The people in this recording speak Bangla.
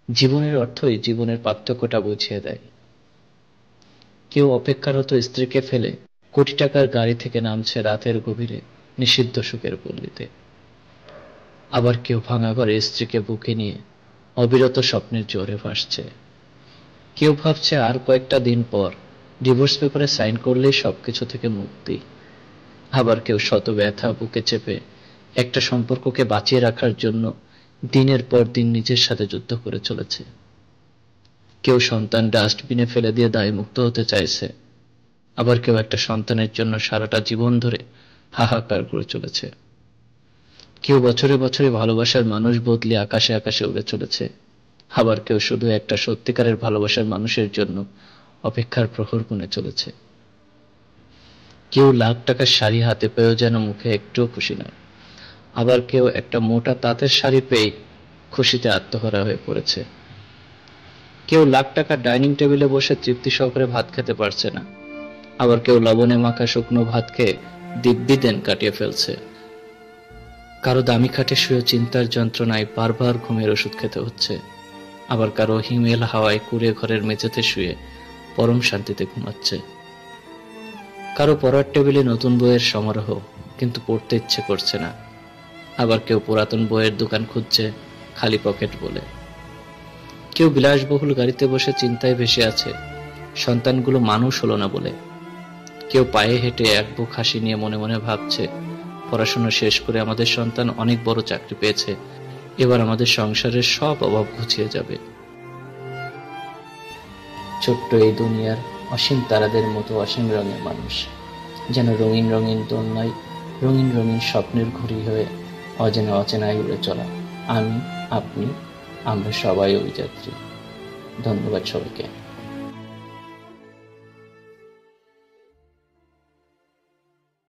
জীবনের অর্থই জীবনের পার্থক্যটা বুঝিয়ে দেয়। কেউ অপেক্ষারত স্ত্রীকে ফেলে কোটি টাকার গাড়ি থেকে নামছে রাতের গভীরে নিষিদ্ধ সুখের পল্লীতে। আবার কেউ ভাঙা ঘরে স্ত্রীকে বুকে নিয়ে অবিরত স্বপ্নের জোরে ভাসছে। কেউ ভাবছে আর কয়েকটা দিন পর ডিভোর্স পেপারে সাইন করলেই সবকিছু থেকে মুক্তি। আবার কেউ শত ব্যথা বুকে চেপে একটা সম্পর্ককে বাঁচিয়ে রাখার জন্য দিনের পর দিন নিজের সাথে যুদ্ধ করে চলেছে। কেউ সন্তান ডাস্টবিনে ফেলে দিয়ে দায়মুক্ত হতে চাইছে, আবার কেউ একটা সন্তানের জন্য সারাটা জীবন ধরে হাহাকার করে চলেছে। কেউ বছরে বছরে ভালোবাসার মানুষ বদলে আকাশে আকাশে উড়ে চলেছে, আবার কেউ শুধু একটা সত্যিকারের ভালোবাসার মানুষের জন্য অপেক্ষার প্রহর গুনে চলেছে। কেউ লাখ টাকার শাড়ি হাতে পেয়েও যেন মুখে একটুও খুশি নয়, আবার কেউ একটা মোটা তাঁতের শাড়ি পেয়ে খুশিতে আত্মহারা হয়ে পড়েছে। কেউ লাখ টাকার ডাইনিং টেবিলে বসে তৃপ্তি সহকারে ভাত খেতে পারছে না, আবার কেউ লবণে মাখা শুকনো ভাত খেয়ে দিব্যি দিন কাটিয়ে ফেলছে। কারো দামি খাটে শুয়ে চিন্তার যন্ত্রণায় বারবার ঘুমের ওষুধ খেতে হচ্ছে, আবার কারো হিমেল হাওয়ায় কুড়ে ঘরের মেঝেতে শুয়ে পরম শান্তিতে ঘুমাচ্ছে। কারো পড়ার টেবিলে নতুন বইয়ের সমারোহ, কিন্তু পড়তে ইচ্ছে করছে না। আবার কেউ পুরাতন বইয়ের দোকান খুঁজছে খালি পকেট বলে। কেউ বিলাসবহুল গাড়িতে বসে চিন্তায় ভেসে আছে সন্তানগুলো মানুষ হলো না বলে। কেউ পায়ে হেঁটে এক বুক হাসি নিয়ে মনে মনে ভাবছে পড়াশোনা শেষ করে আমাদের সন্তান অনেক বড় চাকরি পেয়েছে, এবার আমাদের সংসারের সব অভাব ঘুচিয়ে যাবে। ছোট্ট এই দুনিয়ার অসীম তারাদের মতো অসীম রঙের মানুষ, যেন রঙিন রঙিন দোলনায় রঙিন রঙিন স্বপ্নের ঘুড়ি হয়ে অচেনা অচেনায় উড়ে চলা। আমি, আপনি, আমরা সবাই অভিযাত্রী। ধন্যবাদ সবাইকে।